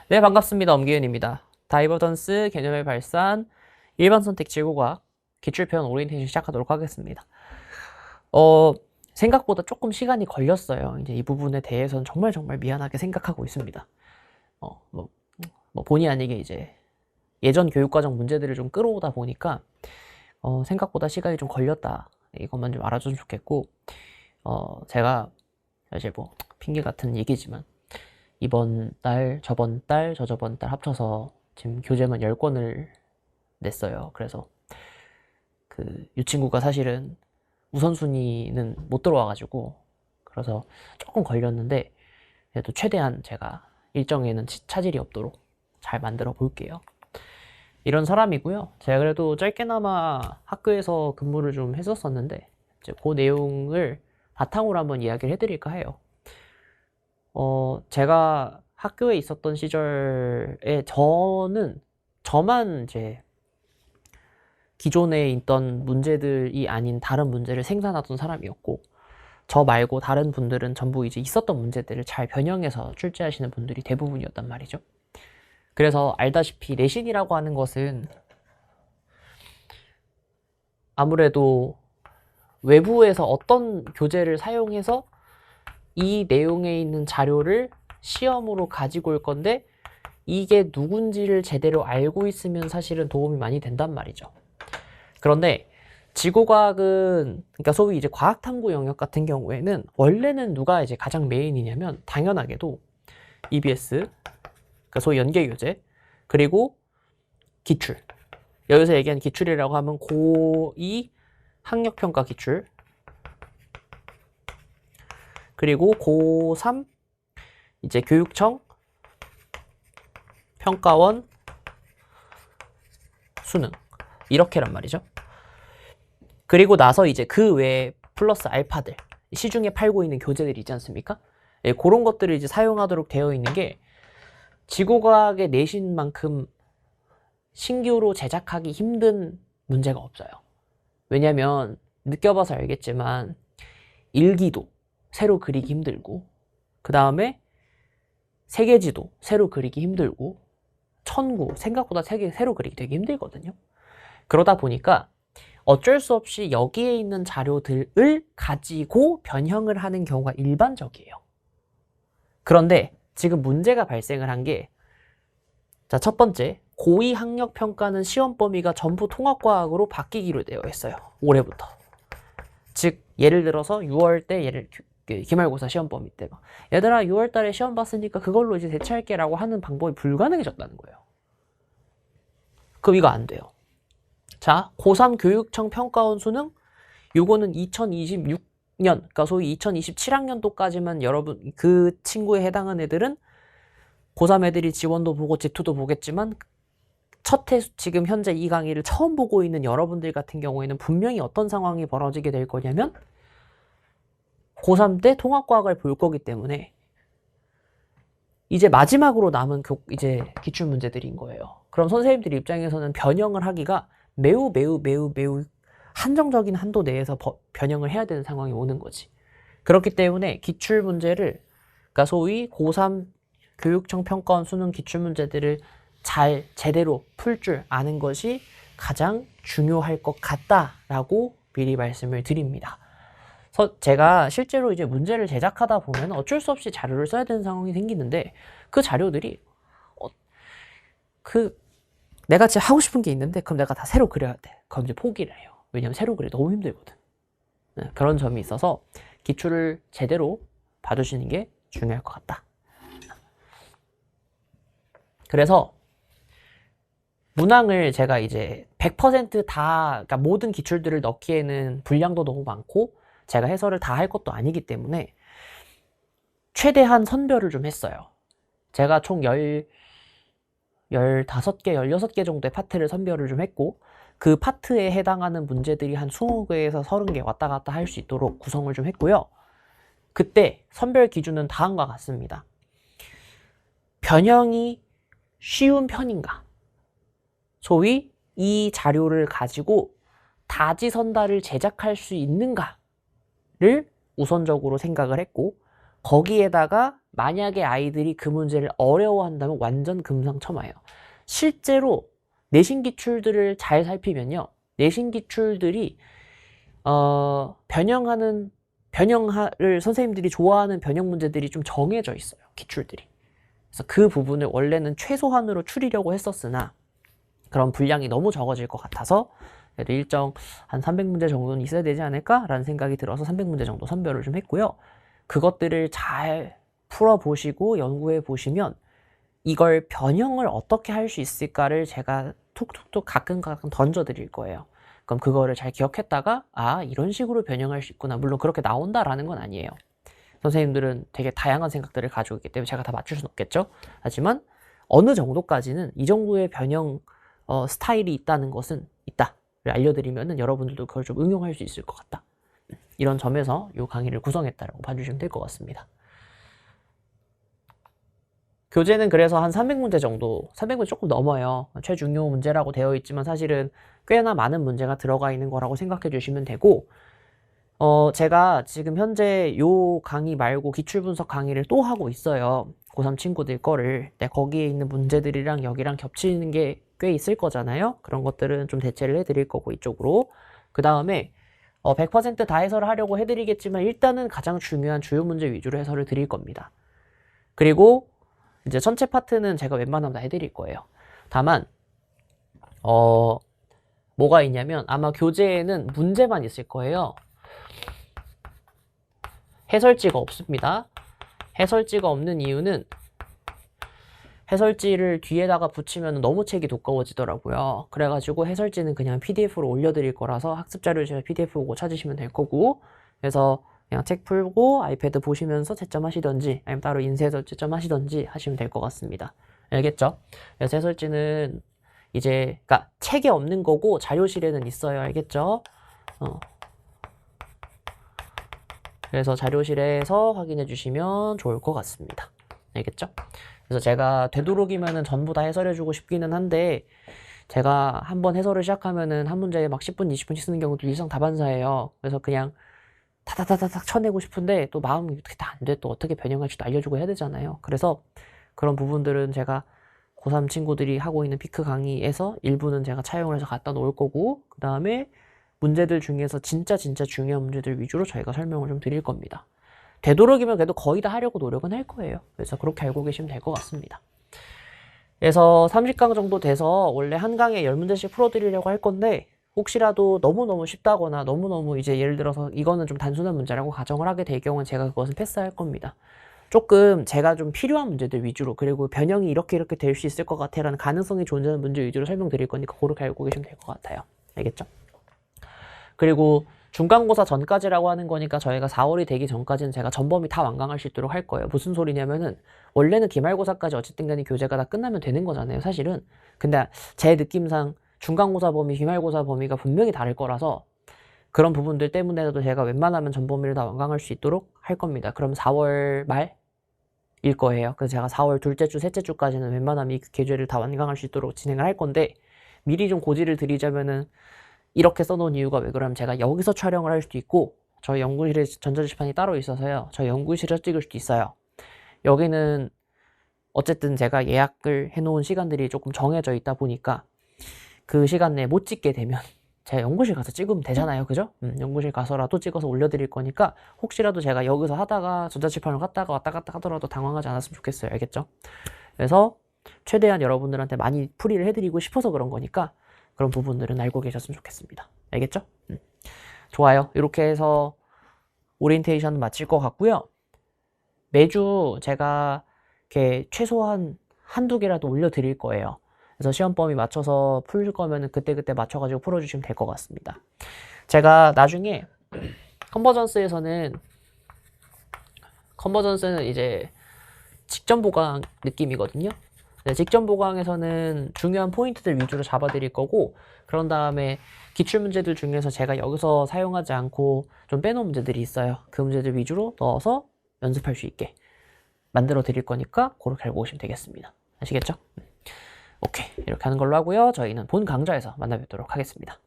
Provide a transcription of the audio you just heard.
네, 반갑습니다. 엄기윤입니다. 다이버전스 개념의 발산, 일반 선택 지구과학, 기출편 오리엔테이션 시작하도록 하겠습니다. 생각보다 조금 시간이 걸렸어요. 이제 이 부분에 대해서는 정말 미안하게 생각하고 있습니다. 어, 뭐, 본의 아니게 이제 예전 교육과정 문제들을 좀 끌어오다 보니까, 생각보다 시간이 좀 걸렸다. 이것만 좀 알아줬으면 좋겠고, 제가 사실 뭐, 핑계 같은 얘기지만, 이번 달, 저번 달, 저저번 달 합쳐서 지금 교재만 10권을 냈어요. 그래서 이 친구가 사실은 우선순위는 못 들어와가지고 그래서 조금 걸렸는데 그래도 최대한 제가 일정에는 차질이 없도록 잘 만들어 볼게요. 이런 사람이고요. 제가 그래도 짧게나마 학교에서 근무를 좀 했었었는데 이제 그 내용을 바탕으로 한번 이야기를 해드릴까 해요. 제가 학교에 있었던 시절에 저만 이제 기존에 있던 문제들이 아닌 다른 문제를 생산하던 사람이었고, 저 말고 다른 분들은 전부 이제 있었던 문제들을 잘 변형해서 출제하시는 분들이 대부분이었단 말이죠. 그래서 알다시피 내신이라고 하는 것은 아무래도 외부에서 어떤 교재를 사용해서 이 내용에 있는 자료를 시험으로 가지고 올 건데 이게 누군지를 제대로 알고 있으면 사실은 도움이 많이 된단 말이죠. 그런데 지구과학은, 그러니까 소위 이제 과학탐구 영역 같은 경우에는 원래는 누가 이제 가장 메인이냐면 당연하게도 EBS, 그러니까 소위 연계교재, 그리고 기출. 여기서 얘기한 기출이라고 하면 고2 학력평가 기출, 그리고 고3 이제 교육청 평가원 수능 이렇게란 말이죠. 그리고 나서 이제 그 외에 플러스 알파들 시중에 팔고 있는 교재들이 있지 않습니까? 예, 그런 것들을 이제 사용하도록 되어 있는 게 지구과학의 내신만큼 신규로 제작하기 힘든 문제가 없어요. 왜냐면 느껴봐서 알겠지만 일기도 새로 그리기 힘들고 그 다음에 세계지도 새로 그리기 힘들고 천구 생각보다 세계 새로 그리기 되게 힘들거든요. 그러다 보니까 어쩔 수 없이 여기에 있는 자료들을 가지고 변형을 하는 경우가 일반적이에요. 그런데 지금 문제가 발생을 한 게, 자, 첫 번째, 고2 학력 평가는 시험 범위가 전부 통합과학으로 바뀌기로 되어 있어요. 올해부터. 즉, 예를 들어서 6월 때 기말고사 시험 범위 때 막, 얘들아 6월 달에 시험 봤으니까 그걸로 이제 대체할게라고 하는 방법이 불가능해졌다는 거예요. 그럼 이거 안 돼요. 자, 고3 교육청 평가원 수능, 요거는 2026년, 그러니까 소위 2027학년도까지만 여러분, 그 친구에 해당한 애들은 고3 애들이 지원도 보고 집투도 보겠지만 첫 해 지금 현재 이 강의를 처음 보고 있는 여러분들 같은 경우에는 분명히 어떤 상황이 벌어지게 될 거냐면 고3 때 통합과학을 볼 거기 때문에 이제 마지막으로 남은 이제 기출문제들인 거예요. 그럼 선생님들 입장에서는 변형을 하기가 매우 한정적인 한도 내에서 변형을 해야 되는 상황이 오는 거지. 그렇기 때문에 기출문제를, 그러니까 소위 고3 교육청 평가원 수능 기출문제들을 잘 제대로 풀 줄 아는 것이 가장 중요할 것 같다라고 미리 말씀을 드립니다. 그래서 제가 실제로 이제 문제를 제작하다 보면 어쩔 수 없이 자료를 써야 되는 상황이 생기는데 그 자료들이 내가 진짜 하고 싶은 게 있는데 그럼 내가 다 새로 그려야 돼. 그럼 이제 포기를 해요. 왜냐면 새로 그리기 너무 힘들거든. 네, 그런 점이 있어서 기출을 제대로 봐주시는 게 중요할 것 같다. 그래서 문항을 제가 이제 100% 다, 그러니까 모든 기출들을 넣기에는 분량도 너무 많고 제가 해설을 다 할 것도 아니기 때문에 최대한 선별을 좀 했어요. 제가 총 15개, 16개 정도의 파트를 선별을 좀 했고 그 파트에 해당하는 문제들이 한 20개에서 30개 왔다 갔다 할 수 있도록 구성을 좀 했고요. 그때 선별 기준은 다음과 같습니다. 변형이 쉬운 편인가? 소위 이 자료를 가지고 다지선다를 제작할 수 있는가를 우선적으로 생각을 했고 거기에다가 만약에 아이들이 그 문제를 어려워한다면 완전 금상첨화예요. 실제로 내신 기출들을 잘 살피면요. 내신 기출들이 변형을 선생님들이 좋아하는 변형 문제들이 좀 정해져 있어요. 기출들이. 그래서 그 부분을 원래는 최소한으로 추리려고 했었으나 그런 분량이 너무 적어질 것 같아서 그래도 일정 한 300문제 정도는 있어야 되지 않을까라는 생각이 들어서 300문제 정도 선별을 좀 했고요. 그것들을 잘 풀어보시고 연구해 보시면 이걸 변형을 어떻게 할 수 있을까를 제가 툭툭툭 가끔 던져드릴 거예요. 그럼 그거를 잘 기억했다가 이런 식으로 변형할 수 있구나. 물론 그렇게 나온다라는 건 아니에요. 선생님들은 되게 다양한 생각들을 가지고 있기 때문에 제가 다 맞출 수는 없겠죠. 하지만 어느 정도까지는 이 정도의 변형 스타일이 있다는 것은 있다를 알려드리면은 여러분들도 그걸 좀 응용할 수 있을 것 같다. 이런 점에서 이 강의를 구성했다라고 봐주시면 될 것 같습니다. 교재는 그래서 한 300문제 정도, 300문제 조금 넘어요. 최중요 문제라고 되어 있지만 사실은 꽤나 많은 문제가 들어가 있는 거라고 생각해 주시면 되고, 제가 지금 현재 요 강의 말고 기출분석 강의를 또 하고 있어요. 고3 친구들 거를. 근데 거기에 있는 문제들이랑 여기랑 겹치는 게 꽤 있을 거잖아요. 그런 것들은 좀 대체를 해드릴 거고 이쪽으로. 그 다음에 100% 다 해설을 하려고 해드리겠지만 일단은 가장 중요한 주요 문제 위주로 해설을 드릴 겁니다. 그리고 이제 전체 파트는 제가 웬만하면 다 해드릴 거예요. 다만 뭐가 있냐면 아마 교재에는 문제만 있을 거예요. 해설지가 없습니다. 해설지가 없는 이유는 해설지를 뒤에다가 붙이면 너무 책이 두꺼워지더라고요. 그래가지고 해설지는 그냥 PDF로 올려드릴 거라서 학습자료 제가 PDF 보고 찾으시면 될 거고, 그래서 그냥 책 풀고 아이패드 보시면서 채점하시던지 아니면 따로 인쇄해서 채점하시던지 하시면 될 것 같습니다. 알겠죠? 그래서 해설지는 이제 그러니까 책에 없는 거고 자료실에는 있어요. 알겠죠? 그래서 자료실에서 확인해 주시면 좋을 것 같습니다. 알겠죠? 그래서 제가 되도록이면은 전부 다 해설해 주고 싶기는 한데 제가 한번 해설을 시작하면은 한 문제에 막 10분, 20분씩 쓰는 경우도 일상 다반사예요. 그래서 그냥 타타타타닥 쳐내고 싶은데 또 마음이 어떻게 다 안 돼. 또 어떻게 변형할지도 알려주고 해야 되잖아요. 그래서 그런 부분들은 제가 고3 친구들이 하고 있는 피크 강의에서 일부는 제가 차용을 해서 갖다 놓을 거고, 그 다음에 문제들 중에서 진짜 중요한 문제들 위주로 저희가 설명을 좀 드릴 겁니다. 되도록이면 그래도 거의 다 하려고 노력은 할 거예요. 그래서 그렇게 알고 계시면 될 것 같습니다. 그래서 30강 정도 돼서 원래 한 강에 10문제씩 풀어드리려고 할 건데 혹시라도 너무너무 쉽다거나 너무너무 이제 예를 들어서 이거는 좀 단순한 문제라고 가정을 하게 될 경우는 제가 그것은 패스할 겁니다. 조금 제가 좀 필요한 문제들 위주로, 그리고 변형이 이렇게 될 수 있을 것 같아 라는 가능성이 존재하는 문제 위주로 설명드릴 거니까 그렇게 알고 계시면 될 것 같아요. 알겠죠? 그리고 중간고사 전까지라고 하는 거니까 저희가 4월이 되기 전까지는 제가 전범위 다 완강할 수 있도록 할 거예요. 무슨 소리냐면은 원래는 기말고사까지 어쨌든 간에 교재가 다 끝나면 되는 거잖아요, 사실은. 근데 제 느낌상 중간고사 범위, 기말고사 범위가 분명히 다를 거라서 그런 부분들 때문에라도 제가 웬만하면 전범위를 다 완강할 수 있도록 할 겁니다. 그럼 4월 말일 거예요. 그래서 제가 4월 둘째 주, 셋째 주까지는 웬만하면 이 교재를 다 완강할 수 있도록 진행을 할 건데, 미리 좀 고지를 드리자면은 이렇게 써놓은 이유가 왜 그러면 제가 여기서 촬영을 할 수도 있고 저희 연구실에 전자지판이 따로 있어서요. 저희 연구실에서 찍을 수도 있어요. 여기는 어쨌든 제가 예약을 해놓은 시간들이 조금 정해져 있다 보니까 그 시간 내에 못 찍게 되면 제가 연구실 가서 찍으면 되잖아요. 그죠? 연구실 가서라도 찍어서 올려드릴 거니까 혹시라도 제가 여기서 하다가 전자지판을 갔다가 왔다 갔다 하더라도 당황하지 않았으면 좋겠어요. 알겠죠? 그래서 최대한 여러분들한테 많이 풀이를 해드리고 싶어서 그런 거니까 그런 부분들은 알고 계셨으면 좋겠습니다. 알겠죠? 좋아요. 이렇게 해서 오리엔테이션 마칠 것 같고요. 매주 제가 이렇게 최소한 한두 개라도 올려드릴 거예요. 그래서 시험 범위 맞춰서 풀 거면은 그때그때 맞춰가지고 풀어주시면 될 것 같습니다. 제가 나중에 컨버전스는 이제 직전 보강 느낌이거든요. 네, 직전 보강에서는 중요한 포인트들 위주로 잡아드릴 거고, 그런 다음에 기출문제들 중에서 제가 여기서 사용하지 않고 좀 빼놓은 문제들이 있어요. 그 문제들 위주로 넣어서 연습할 수 있게 만들어 드릴 거니까 그렇게 알고 오시면 되겠습니다. 아시겠죠? 오케이, 이렇게 하는 걸로 하고요. 저희는 본 강좌에서 만나 뵙도록 하겠습니다.